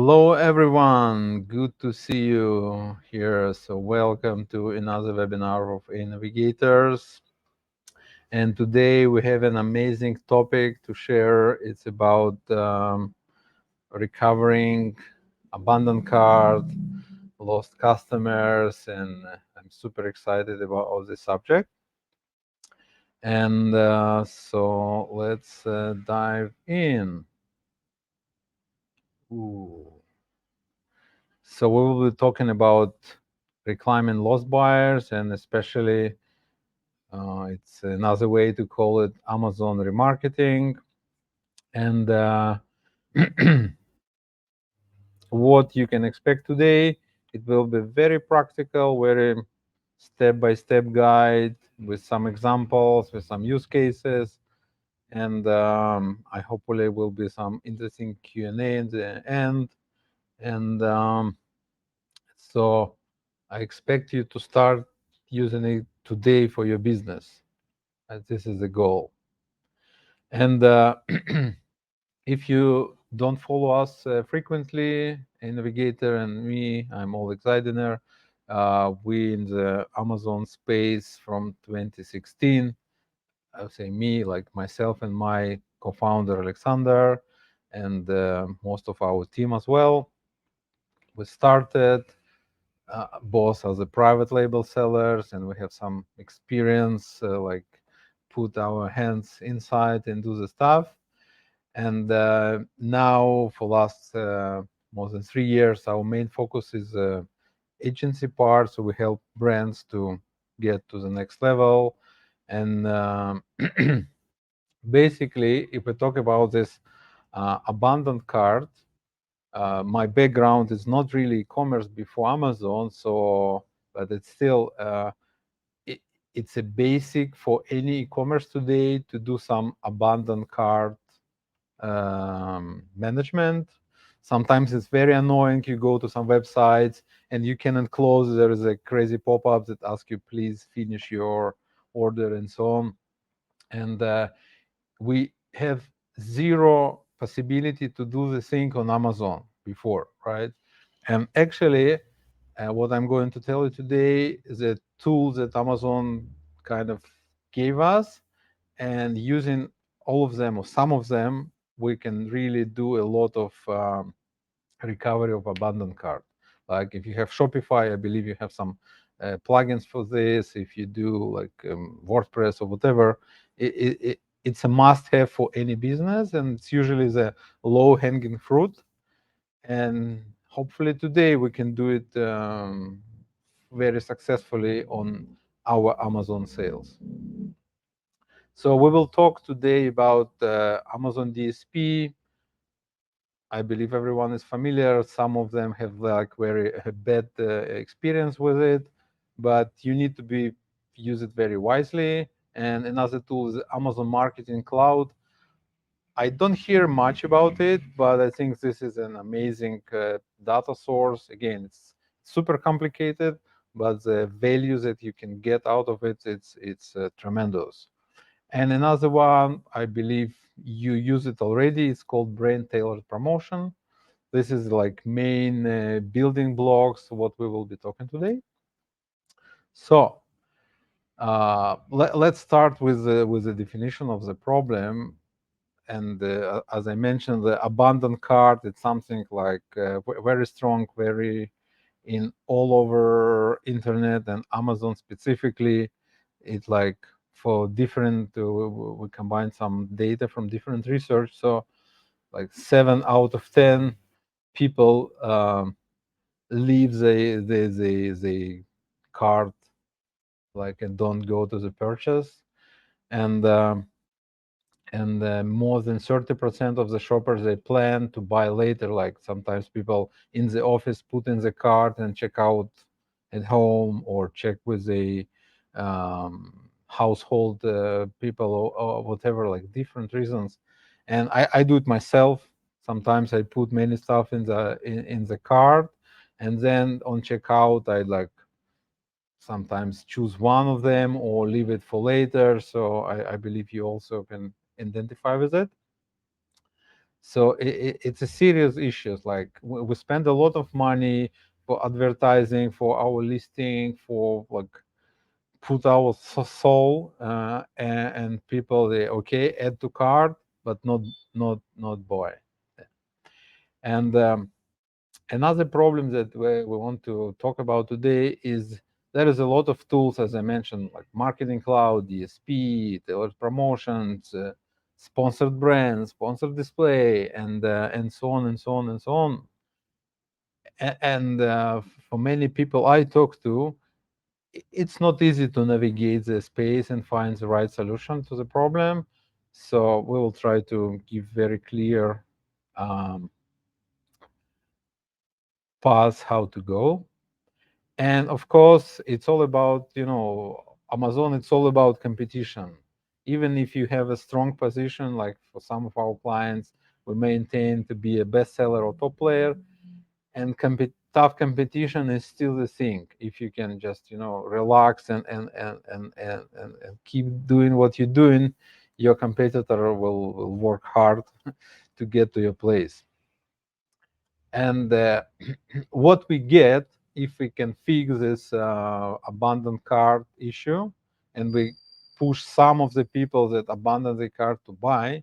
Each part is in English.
Hello, everyone. Good to see you here. So, welcome to another webinar of A Navigators. And today we have an amazing topic to share. It's about recovering abandoned cart, lost customers, and I'm super excited about all this subject. And so, let's dive in. Ooh. So we will be talking about reclaiming lost buyers, and especially it's another way to call it Amazon remarketing. And what you can expect today, it will be very practical, very step-by-step guide with some examples, with some use cases, and I hopefully will be some interesting Q&A in the end. And so I expect you to start using it today for your business. This is the goal. And if you don't follow us frequently, a Navigator and me, I'm Oleg Zaidiner. We in the Amazon space from 2016. I would say me, like myself and my co-founder Alexander, and most of our team as well. We started both as a private label sellers, and we have some experience, like put our hands inside and do the stuff. And now, for last more than 3 years, our main focus is agency part. So we help brands to get to the next level. And basically, if we talk about this abandoned cart, my background is not really e-commerce before Amazon, so but it's still it, it's a basic for any e-commerce today to do some abandoned cart management. Sometimes it's very annoying. You go to some websites and you cannot close. There is a crazy pop-up that asks you, please finish your order and so on. And we have zero possibility to do the thing on Amazon before, right? And actually, what I'm going to tell you today is a tool that Amazon kind of gave us, and using all of them or some of them, we can really do a lot of recovery of abandoned cart. Like if you have Shopify, I believe you have some plugins for this. If you do like WordPress or whatever, it's a must-have for any business, and it's usually the low-hanging fruit. And hopefully today we can do it very successfully on our Amazon sales. So we will talk today about Amazon DSP. I believe everyone is familiar. Some of them have like very bad experience with it, but you need to use it very wisely. And another tool is Amazon Marketing Cloud. I don't hear much about it, but I think this is an amazing data source. Again, it's super complicated, but the value that you can get out of it, it's tremendous. And another one, I believe you use it already. It's called Brand Tailored Promotion. This is like main building blocks, what we will be talking today. So let's start with the definition of the problem. And as I mentioned, the abandoned cart, it's something like very strong, very in all over internet and Amazon specifically. It's like for different, we combine some data from different research. So like 7 out of 10 people leave the cart, like, and don't go to the purchase. And more than 30% of the shoppers, they plan to buy later. Like sometimes people in the office put in the cart and check out at home, or check with the household people, or whatever, like different reasons. And I do it myself. Sometimes I put many stuff in the cart, and then on checkout I like sometimes choose one of them or leave it for later. So I believe you also can identify with it. So it's a serious issue. Like we spend a lot of money for advertising, for our listing, for like put our soul, and people they okay add to cart, but not buy. And another problem that we want to talk about today is there is a lot of tools, as I mentioned, like Marketing Cloud, DSP, tailored promotions, sponsored brands, sponsored display, and so on and so on and so on. And for many people I talk to, it's not easy to navigate the space and find the right solution to the problem. So we will try to give very clear um, paths how to go. And of course, it's all about, Amazon, it's all about competition. Even if you have a strong position, like for some of our clients, we maintain to be a bestseller or top player, and tough competition is still the thing. If you can just, relax and keep doing what you're doing, your competitor will work hard to get to your place. And what we get if we can fix this abandoned cart issue, and we push some of the people that abandon the cart to buy,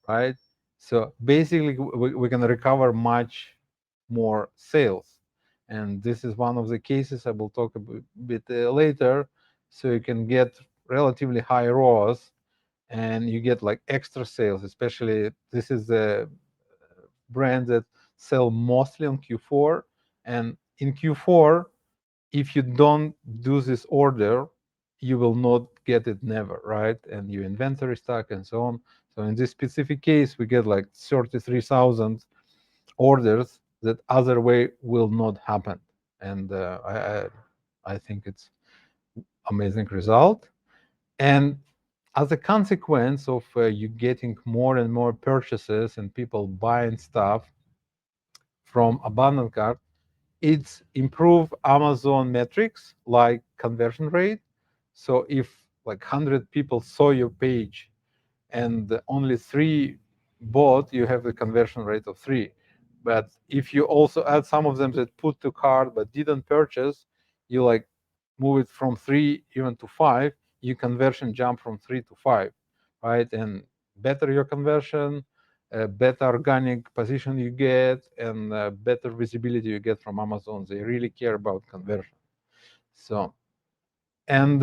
right? So basically we can recover much more sales, and this is one of the cases I will talk a bit later. So you can get relatively high ROAS, and you get like extra sales. Especially this is the brand that sell mostly on Q4. And in Q4, if you don't do this order, you will not get it never, right? And your inventory stock and so on. So in this specific case, we get like 33,000 orders that other way will not happen. And I think it's amazing result. And as a consequence of you getting more and more purchases and people buying stuff from abandoned cart, it's improve Amazon metrics like conversion rate. So if like 100 people saw your page and only 3 bought, you have the conversion rate of 3. But if you also add some of them that put to cart but didn't purchase, you like move it from 3 even to 5, your conversion jump from 3 to 5, right? And better your conversion, better organic position you get, and better visibility you get from Amazon. They really care about conversion. So, and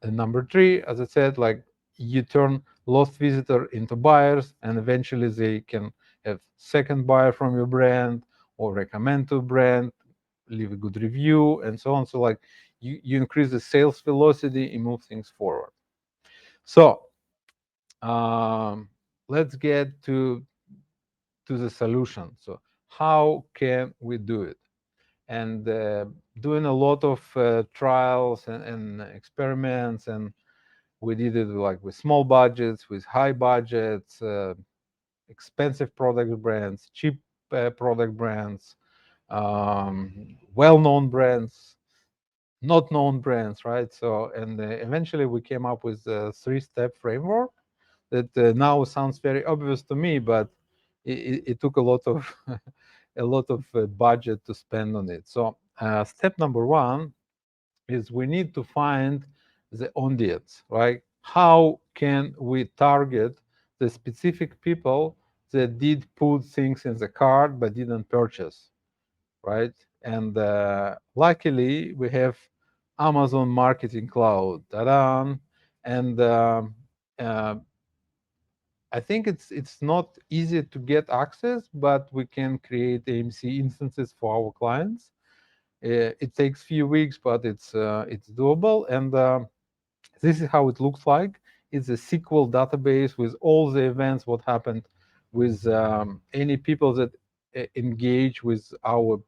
number 3, as I said, like you turn lost visitor into buyers, and eventually they can have second buyer from your brand or recommend to a brand, leave a good review, and so on. So like you increase the sales velocity and move things forward. So let's get to the solution. So how can we do it? And doing a lot of trials and experiments, and we did it like with small budgets, with high budgets, expensive product brands, cheap product brands, well-known brands, not known brands, right? So, and eventually we came up with a 3-step framework that now sounds very obvious to me, but it took a lot of a lot of budget to spend on it. So, step number 1 is we need to find the audience, right? How can we target the specific people that did put things in the cart but didn't purchase, right? And luckily, we have Amazon Marketing Cloud, ta-da! And uh, I think it's not easy to get access, but we can create AMC instances for our clients. It takes few weeks, but it's doable. And this is how it looks like. It's a SQL database with all the events, what happened with any people that engage with our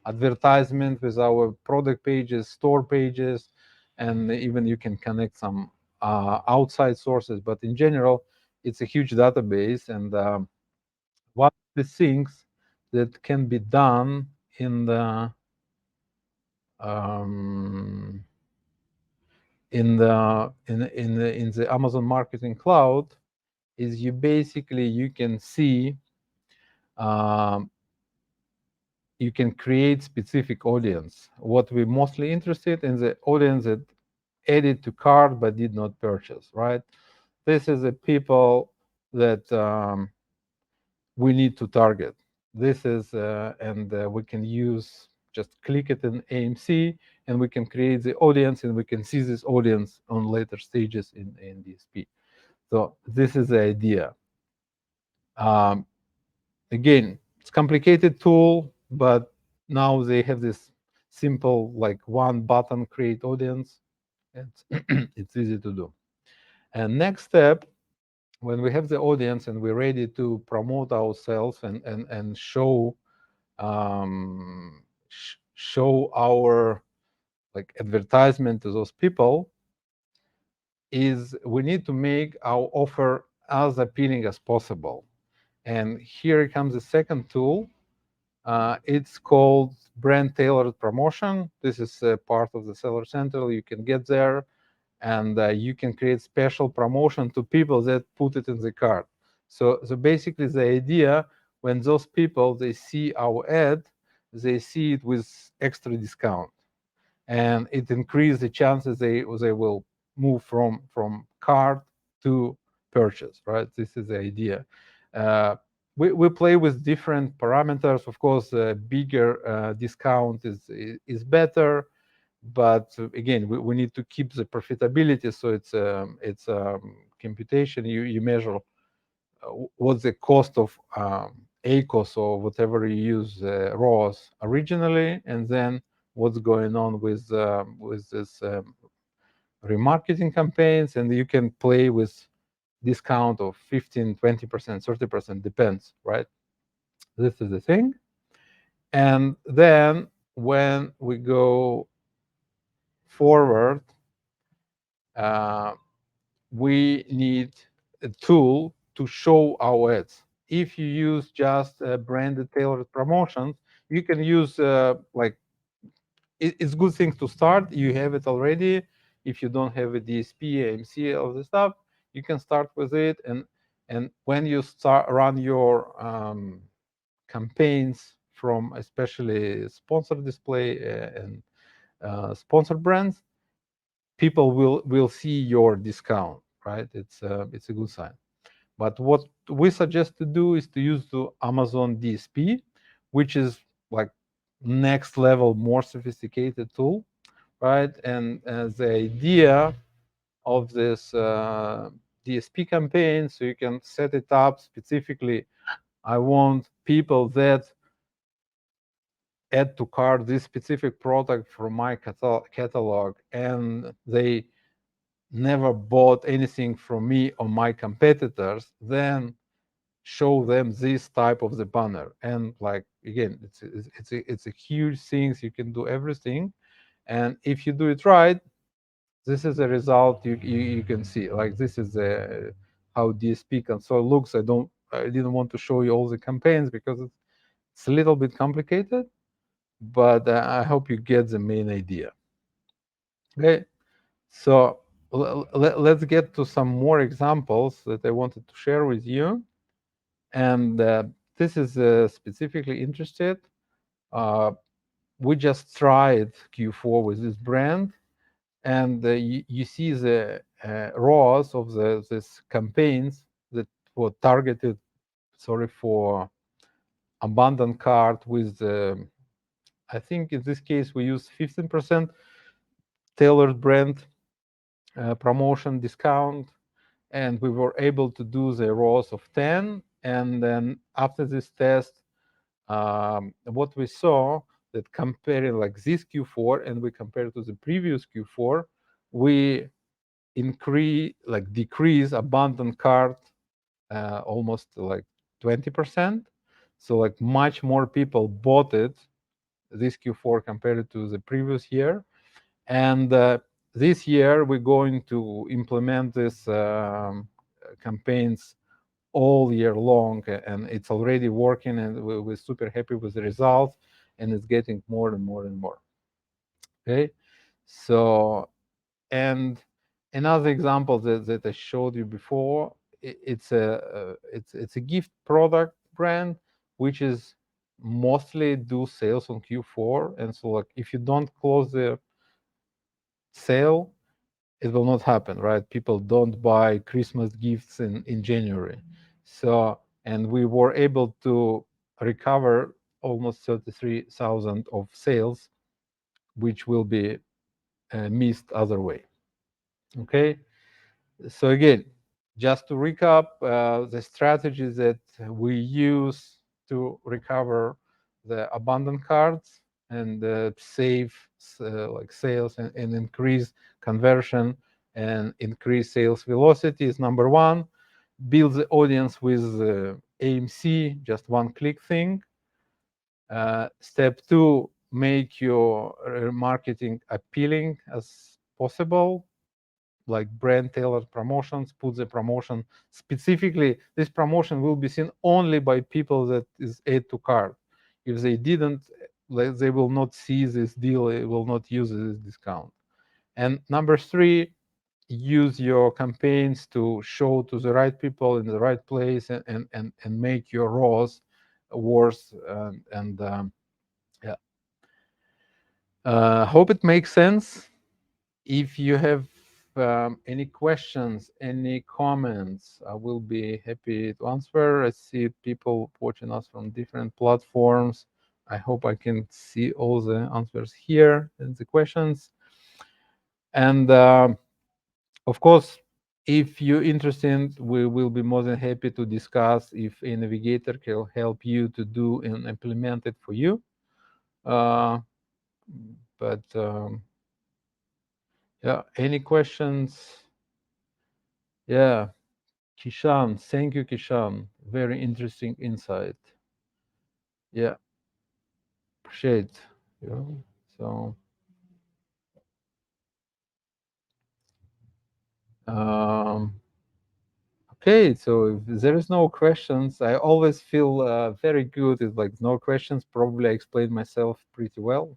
advertisement, with our product pages, store pages, and even you can connect some outside sources. But in general, it's a huge database. And one of the things that can be done in the um, in the Amazon Marketing Cloud is you basically you can see, um, you can create specific audience. What we're mostly interested in, the audience that added to cart but did not purchase, right? This is the people that we need to target. This is, and we can use, just click it in AMC, and we can create the audience, and we can see this audience on later stages in DSP. So this is the idea. Um, Again, it's complicated tool, but now they have this simple, like one button, create audience. It's, it's easy to do. And next step, when we have the audience and we're ready to promote ourselves and show, show our like advertisement to those people, is we need to make our offer as appealing as possible. And here comes the second tool. It's called brand tailored promotion. This is part of the Seller Central. You can get there, and you can create special promotion to people that put it in the cart. So basically, the idea, when those people they see our ad, they see it with extra discount, and it increases the chances they will move from cart to purchase. Right? This is the idea. Uh, we play with different parameters. Of course, bigger discount is better, but again, we need to keep the profitability. So it's computation. You measure what's the cost of ACOS or whatever you use ROAS originally, and then what's going on with this remarketing campaigns, and you can play with discount of 15, 20%, 30%, depends, right? This is the thing. And then when we go forward, uh, we need a tool to show our ads. If you use just branded tailored promotions, you can use like it's good thing to start. You have it already. If you don't have a DSP, AMC, all the stuff, you can start with it. And when you start run your campaigns from especially sponsored display and sponsored brands, people will see your discount, right? It's a good sign. But what we suggest to do is to use the Amazon DSP, which is like next level, more sophisticated tool, right? And the idea of this DSP campaign, so you can set it up specifically. I want people that add to cart this specific product from my catalog, and they never bought anything from me or my competitors, then show them this type of the banner. And like again, it's a huge things. You can do everything, and if you do it right, this is the result you can see. Like this is the how DSP console looks. I didn't want to show you all the campaigns because it's a little bit complicated, but I hope you get the main idea. Okay, so let's get to some more examples that I wanted to share with you. And this is specifically interested. Uh, we just tried Q4 with this brand, and you see the ROAS of this campaigns that were targeted, sorry, for abandoned cart with, I think in this case we use 15% tailored brand promotion discount, and we were able to do the ROAS of 10. And then after this test, what we saw that comparing like this Q4 and we compare to the previous Q4, we decrease abandoned cart almost like 20%. So like much more people bought it this Q4 compared to the previous year. And this year we're going to implement this campaigns all year long, and it's already working, and we're super happy with the results, and it's getting more and more and more. Okay, so and another example that I showed you before it's a gift product brand which is mostly do sales on Q4, and so like if you don't close the sale, it will not happen, right? People don't buy Christmas gifts in January. So, and we were able to recover almost 33,000 of sales, which will be missed other way. Okay. So again, just to recap, the strategies that we use to recover the abandoned cards and save like sales and increase conversion and increase sales velocity is number one. Build the audience with AMC, just one click thing. Step two, make your marketing appealing as possible, like brand tailored promotions. Put the promotion specifically. This promotion will be seen only by people that is add to cart. If they didn't, like, they will not see this deal. They will not use this discount. And number three, use your campaigns to show to the right people in the right place, and make your ROAS worse. Yeah. Hope it makes sense. If you have any questions, any comments, I will be happy to answer. I see people watching us from different platforms. I hope I can see all the answers here and the questions. And of course, if you're interested, we will be more than happy to discuss if a navigator can help you to do and implement it for you. Uh, but yeah, any questions? Yeah, Kishan, thank you, Kishan. Very interesting insight. Yeah, appreciate. Yeah. So, um, okay. So if there is no questions, I always feel very good. It's like no questions. Probably I explained myself pretty well.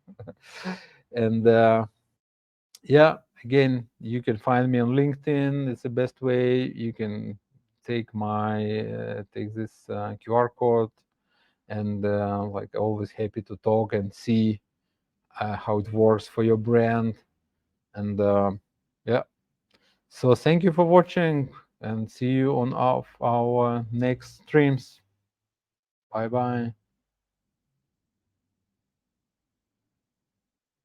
And yeah, again, you can find me on LinkedIn. It's the best way. You can take this QR code, and like always happy to talk and see how it works for your brand. And yeah, so thank you for watching, and see you on our next streams. Bye bye.